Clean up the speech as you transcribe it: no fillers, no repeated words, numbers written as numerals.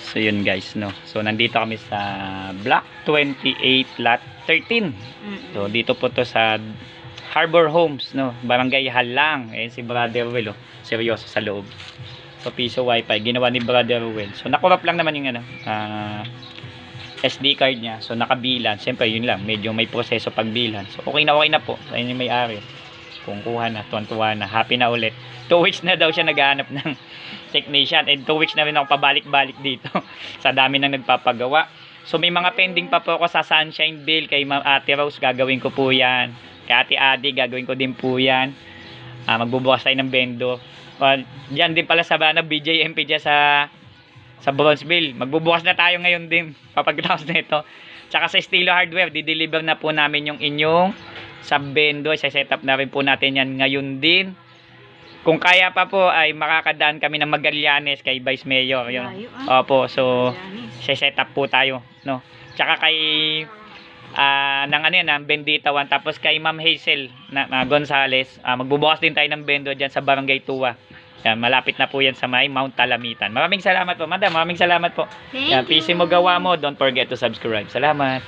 So yun guys, no. So nandito kami sa Block 28 Lot 13. So dito po to sa Harbor Homes, no. Barangay Halang. Eh si Brother Will, oh. Seryoso sa loob. So piso wifi ginawa ni Brother Will. So nakurap lang naman yung SD card niya. So nakabilan. Siyempre yun lang, medyo may proseso pagbilan. So okay na po. Ayun yung may-ari. Kung kuha na, tuwan-tuwa na, happy na ulit. 2 weeks na daw siya naghahanap ng technician and 2 weeks na rin ako pabalik-balik dito sa dami nang nagpapagawa. So may mga pending pa po ako sa Sunshine Bill kay Ate Rose, gagawin ko po yan. Kay Ate Adi, gagawin ko din po yan. Magbubukas tayo ng bendo. Diyan din pala sa BJMP dyan sa Bronzeville. Magbubukas na tayo ngayon din papagkatapos na ito. Tsaka sa Estilo Hardware, di-deliver na po namin yung inyong sa bendo. Set up na rin po natin yan ngayon din. Kung kaya pa po ay makakadaan kami ng Magallanes kay Vice Mayor. Yun. Opo, so set up po tayo, no. Tsaka kay ng Bendita 1, tapos kay Ma'am Hazel na Gonzales, magbubukas din tayo ng bendo diyan sa Barangay Tuwa. Yan, malapit na po yan sa may Mount Talamitan. Maraming salamat po, Madam. Maraming salamat po. Yan, PC mo gawa mo. Don't forget to subscribe. Salamat.